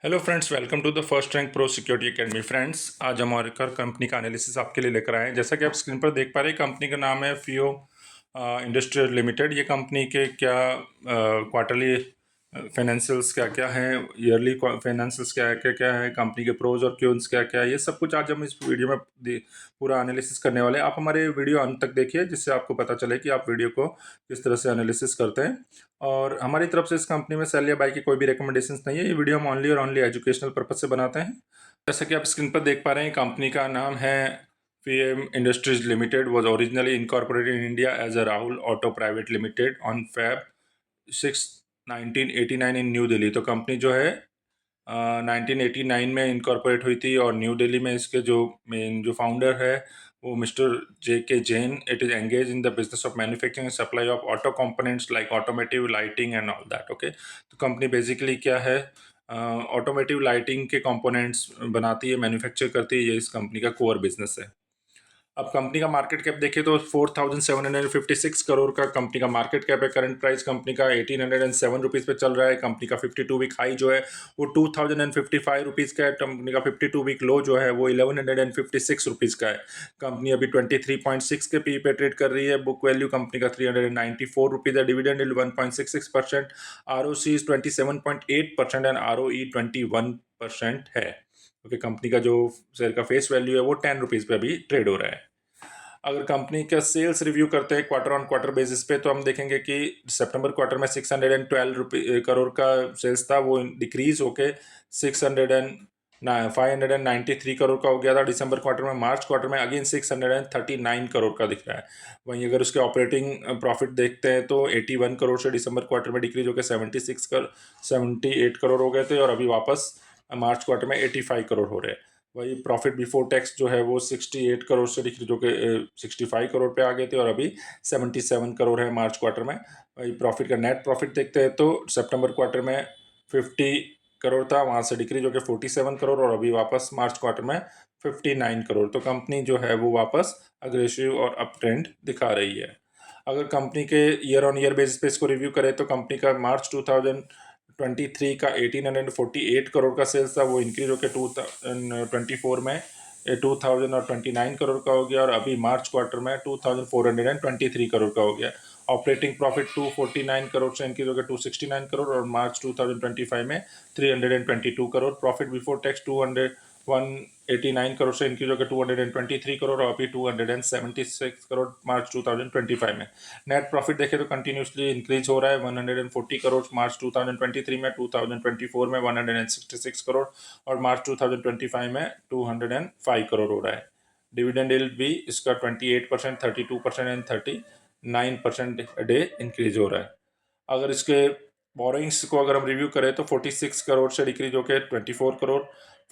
Hello friends, welcome to the first rank pro security academy. Friends, आज हम और company का एनालिसिस आपके लिए लेकर आए हैं। जैसा कि आप स्क्रीन पर देख पा रहे हैं, कंपनी का नाम है फियो इंडस्ट्रियल लिमिटेड। ये कंपनी के क्या क्वार्टरली फाइनेंशियल्स क्या क्या हैं, ईयरली फाइनेंशियल्स क्या क्या है, कंपनी के प्रोज और क्यून्स क्या क्या है, ये सब कुछ आज हम इस वीडियो में पूरा एनालिसिस करने वाले हैं। आप हमारे वीडियो अंत तक देखिए, जिससे आपको पता चले कि आप वीडियो को किस तरह से एनालिसिस करते हैं। और हमारी तरफ से इस कंपनी में सेल या बाई की कोई भी रिकमेंडेशंस नहीं है। ये वीडियो हम ओनली और ओनली एजुकेशनल पर्पज से बनाते हैं। जैसा कि आप स्क्रीन पर देख पा रहे हैं, कंपनी का नाम है PM industries limited. Was originally incorporated in India as a Rahul auto private limited on Feb 6, 1989 in New Delhi. तो कंपनी जो है 1989 में इनकॉर्पोरेट हुई थी और न्यू दिल्ली में इसके जो मेन जो फाउंडर है वो मिस्टर जे के Jain. It is engage in the business of manufacturing and supply of auto components like automotive lighting and all that. Okay, तो कंपनी बेसिकली क्या है, ऑटोमेटिव लाइटिंग के कंपोनेंट्स बनाती है, मैन्युफैक्चर करती है। ये इस कंपनी का कोर बिजनेस है। अब कंपनी का मार्केट कैप देखें तो 4756 करोड़ का कंपनी का मार्केट कैप है। करंट प्राइस कंपनी का 1807 रुपीज़ पे चल रहा है। कंपनी का 52 वीक हाई जो है वो 2055 रुपीज़ का है। कंपनी का 52 वीक लो जो है वो 1156 रुपीज़ का है। कंपनी अभी 23.6 के पी पे ट्रेड कर रही है। बुक वैल्यू कंपनी का 394 रुपीज़ है। डिविडेंड 1.66%, ROC 27.8% एंड ROE 21% है। क्योंकि कंपनी का जो शेयर का फेस वैल्यू है वो 10 रुपीज़ पे अभी ट्रेड हो रहा है। अगर कंपनी का सेल्स रिव्यू करते हैं क्वार्टर ऑन क्वार्टर बेसिस पे, तो हम देखेंगे कि सितंबर क्वार्टर में 612 करोड़ का सेल्स था, वो डिक्रीज होके 593 करोड़ का हो गया था दिसंबर क्वार्टर में। मार्च क्वार्टर में अगेन 639 करोड़ का दिख रहा है। वहीं अगर उसके ऑपरेटिंग प्रॉफिट देखते हैं तो 81 करोड़ से दिसंबर क्वार्टर में डिक्रीज होकर 78 करोड़ हो गए थे, और अभी वापस मार्च क्वार्टर में 85 करोड़ हो रहे हैं। वही प्रॉफिट बिफोर टैक्स जो है वो 68 करोड़ से डिक्रीज जो कि 65 करोड़ पे आ गए थे, और अभी 77 करोड़ है मार्च क्वार्टर में। वही प्रॉफिट का नेट प्रॉफिट देखते हैं तो सितंबर क्वार्टर में 50 करोड़ था, वहाँ से डिक्रीज होकर 47 करोड़, और अभी वापस मार्च क्वार्टर में 59 करोड़। तो कंपनी जो है वो वापस अग्रेसिव और अप ट्रेंड दिखा रही है। अगर कंपनी के ईयर ऑन ईयर बेसिस पे इसको रिव्यू करें तो कंपनी का मार्च 2023 का 1848 करोड़ का सेल्स था, वो इंक्रीज होकर 2024 में 2029 करोड़ का हो गया, और अभी मार्च क्वार्टर में 2423 करोड़ का हो गया। ऑपरेटिंग प्रॉफिट 249 करोड़ से इंक्रीज होकर 269 करोड़, और मार्च 2025 में 322 crore. Profit before tax 189 crore से इंक्रीज होकर 223 करोड़, और अभी 276 करोड़ मार्च 2025 में। नेट प्रॉफिट देखें तो कंटिन्यूसली इंक्रीज हो रहा है। 140 करोड़ मार्च 2023 में, 2024 में 166 करोड़, और मार्च 2025 में 205 करोड़ हो रहा है। डिविडेंड यील्ड भी इसका 28%, 32% एंड 39% डे इंक्रीज हो रहा है। अगर इसके बोरोइंग्स को अगर हम रिव्यू करें तो 46 करोड़ से डिक्रीज होकर 24 करोड़,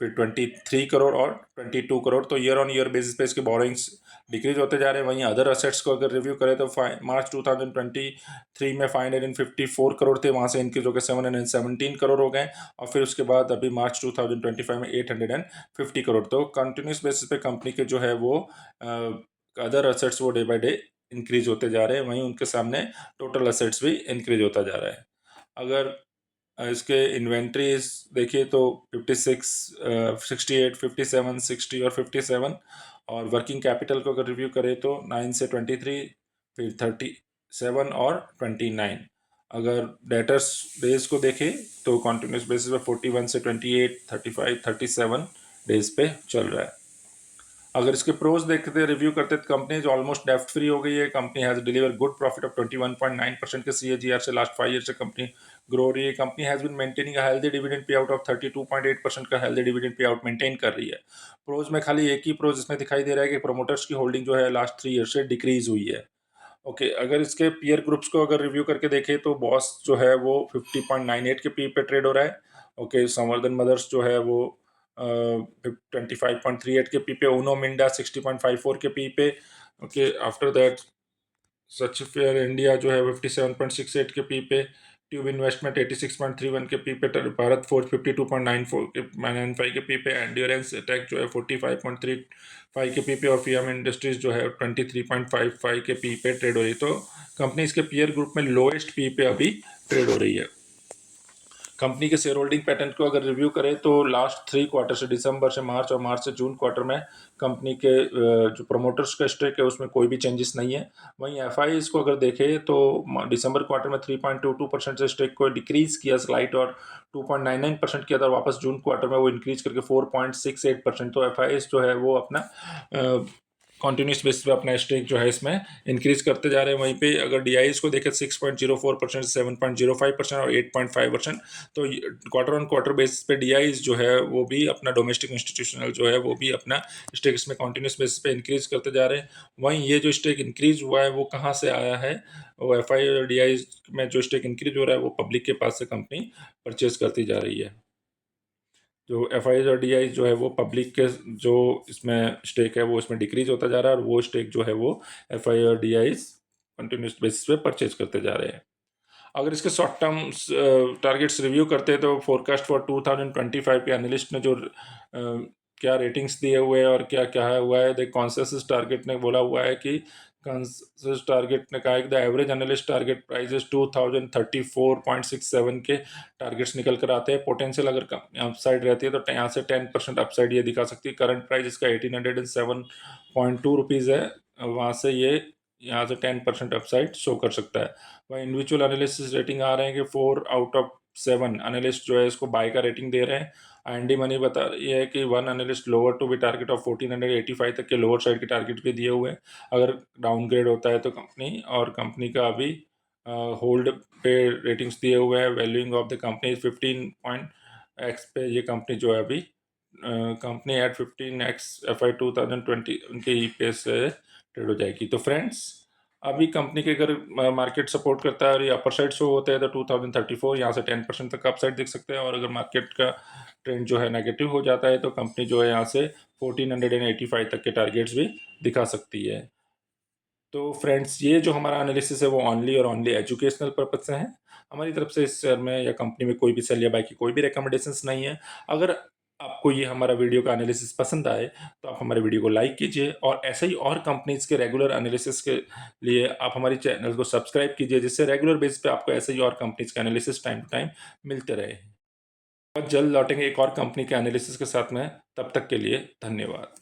फिर 23 करोड़ और 22 करोड़। तो ईयर ऑन ईयर बेसिस पे इसके बोरोइंग्स डिक्रीज होते जा रहे हैं। वहीं अदर असेट्स को अगर रिव्यू करें तो मार्च 2023 में 554 करोड़ थे, वहाँ से इनक्रीज होकर 717 करोड़ हो गए, और फिर उसके बाद अभी मार्च 2025 में 850 करोड़। तो कंटिन्यूस बेसिस पे कंपनी के जो है वो अदर असेट्स वो डे बाय डे इंक्रीज होते जा रहे हैं, वहीं उनके सामने टोटल असेट्स भी इंक्रीज होता जा रहा है। अगर इसके इन्वेंट्रीज देखिए तो 56, 68, 57, 60 और 57, और वर्किंग कैपिटल को अगर रिव्यू करें तो 9 से 23, फिर 37 और 29। अगर डेटर्स डेज को देखें तो कॉन्टिन्यूस बेसिस पे 41 से 28, 35, 37 डेज पे चल रहा है। अगर इसके प्रोज देखते रिव्यू करते तो कंपनी जो ऑलमोस्ट डेफ्ट फ्री हो गई है। Company has deliver good profit of 21.9% के CAGR से लास्ट 5 ईयर से कंपनी ग्रो रही है। Company has been maintaining a healthy dividend pay out of 32.8% का healthy dividend pay out maintain कर रही है। प्रोज में खाली एक ही प्रोज इसमें दिखाई दे रहा है कि प्रोमोटर्स की होल्डिंग जो है लास्ट 3 ईयर से डिक्रीज हुई है। ओके, अगर इसके पीयर ग्रुप्स को अगर रिव्यू करके देखें तो बॉस जो है वो 50.98 के पी पे ट्रेड हो रहा है। ओके, संवर्धन मदर्स जो है वो 25.38 के पी पे, उनो मिंडा 60.54 के पी पे। ओके, आफ्टर दैट सचफेयर इंडिया जो है 57.68 के पी पे, ट्यूब इन्वेस्टमेंट 86.31 के पी पे, भारत फोर्ज 52.94 के 95 के पी पे, एंड्योरेंस टेक जो है 45.35 के पी पे, और फियाम इंडस्ट्रीज जो है 23.55 के पी पे ट्रेड हो रही है। तो कंपनी इसके पीयर ग्रुप में लोएस्ट पी पे अभी ट्रेड हो रही है। कंपनी के शेयर होल्डिंग पैटर्न को अगर रिव्यू करें तो लास्ट 3 क्वार्टर से दिसंबर से मार्च और मार्च से जून क्वार्टर में कंपनी के जो प्रमोटर्स का स्टेक है उसमें कोई भी चेंजेस नहीं है। वहीं एफआईआईज़ को अगर देखें तो दिसंबर क्वार्टर में 3.22% से स्टेक को डिक्रीज किया स्लाइट, और 2.99% किया था, वापस जून क्वार्टर में वो इंक्रीज करके 4.68%। तो एफआईआईज़ जो है वो अपना कॉन्टिन्यूस बेसिस पे अपना स्टेक जो है इसमें इंक्रीज करते जा रहे हैं। वहीं पे अगर डीआईज को देखें 6.04%, 7.05% और 8.5%। तो क्वार्टर ऑन क्वार्टर बेसिस पे डीआईज जो है वो भी अपना डोमेस्टिक इंस्टीट्यूशनल जो है वो भी अपना स्टेक इसमें कॉन्टिन्यूस बेसिस पे इंक्रीज करते जा रहे हैं। वहीं ये जो स्टेक इंक्रीज हुआ है वो कहाँ से आया है, वो एफआई और डीआईज में जो स्टेक इंक्रीज हो रहा है वो पब्लिक के पास से कंपनी परचेज करती जा रही है। जो एफआईआई और डीआई जो है वो पब्लिक के जो इसमें स्टेक है वो इसमें डिक्रीज होता जा रहा है, और वो स्टेक जो है वो एफआईआई और डीआई कंटिन्यूस बेसिस पे परचेज करते जा रहे हैं। अगर इसके शॉर्ट टर्म टारगेट्स रिव्यू करते हैं तो फोरकास्ट फॉर 2025 के एनालिस्ट ने जो क्या रेटिंग्स दिए हुए हैं और क्या क्या हुआ है, द कॉन्सेंसस टारगेट ने बोला हुआ है कि कॉन्सेंसस टारगेट ने कहा है कि the average analyst target price is 2034.67 के टारगेट्स निकल कर आते हैं। पोटेंशियल अगर अपसाइड रहती है तो यहाँ से 10% अपसाइड ये दिखा सकती है। करंट प्राइस इसका 1807.2 रुपीज़ है, वहाँ से ये यहाँ से 10% अपसाइड शो कर सकता है। वह इंडिविजुअल एनालिसिस रेटिंग आ रहे हैं कि 4/7 एनालिस्ट जो है इसको बाय का रेटिंग दे रहे हैं। आईएनडी मनी बता रही है कि 1 analyst lower to be target of 1485 तक के लोअर साइड के टारगेट भी दिए हुए हैं। अगर डाउनग्रेड होता है तो कंपनी का अभी होल्ड पे रेटिंग्स दिए हुए हैं। Valuing of the company 15x पे ये कंपनी जो है अभी कंपनी एट 15x FY 2020 उनके EPS से ट्रेड हो जाएगी। तो फ्रेंड्स, अभी कंपनी के अगर मार्केट सपोर्ट करता है और ये अपर साइड शो होता है तो 2034 यहाँ से 10% तक अपसाइड दिख सकते हैं, और अगर मार्केट का ट्रेंड जो है नेगेटिव हो जाता है तो कंपनी जो है यहाँ से 1485 तक के टारगेट्स भी दिखा सकती है। तो फ्रेंड्स, ये जो हमारा एनालिसिस है वो ओनली और ओनली एजुकेशनल पर्पज से है। हमारी तरफ से इस शेयर में या कंपनी में कोई भी सेल या बाय की कोई भी रिकमेंडेशंस नहीं है। अगर आपको ये हमारा वीडियो का एनालिसिस पसंद आए तो आप हमारे वीडियो को लाइक कीजिए, और ऐसे ही और कंपनीज के रेगुलर एनालिसिस के लिए आप हमारी चैनल को सब्सक्राइब कीजिए, जिससे रेगुलर बेस पे आपको ऐसे ही और कंपनीज का एनालिसिस टाइम टू टाइम मिलते रहे। और जल्द लौटेंगे एक और कंपनी के एनालिसिस के साथ में, तब तक के लिए धन्यवाद।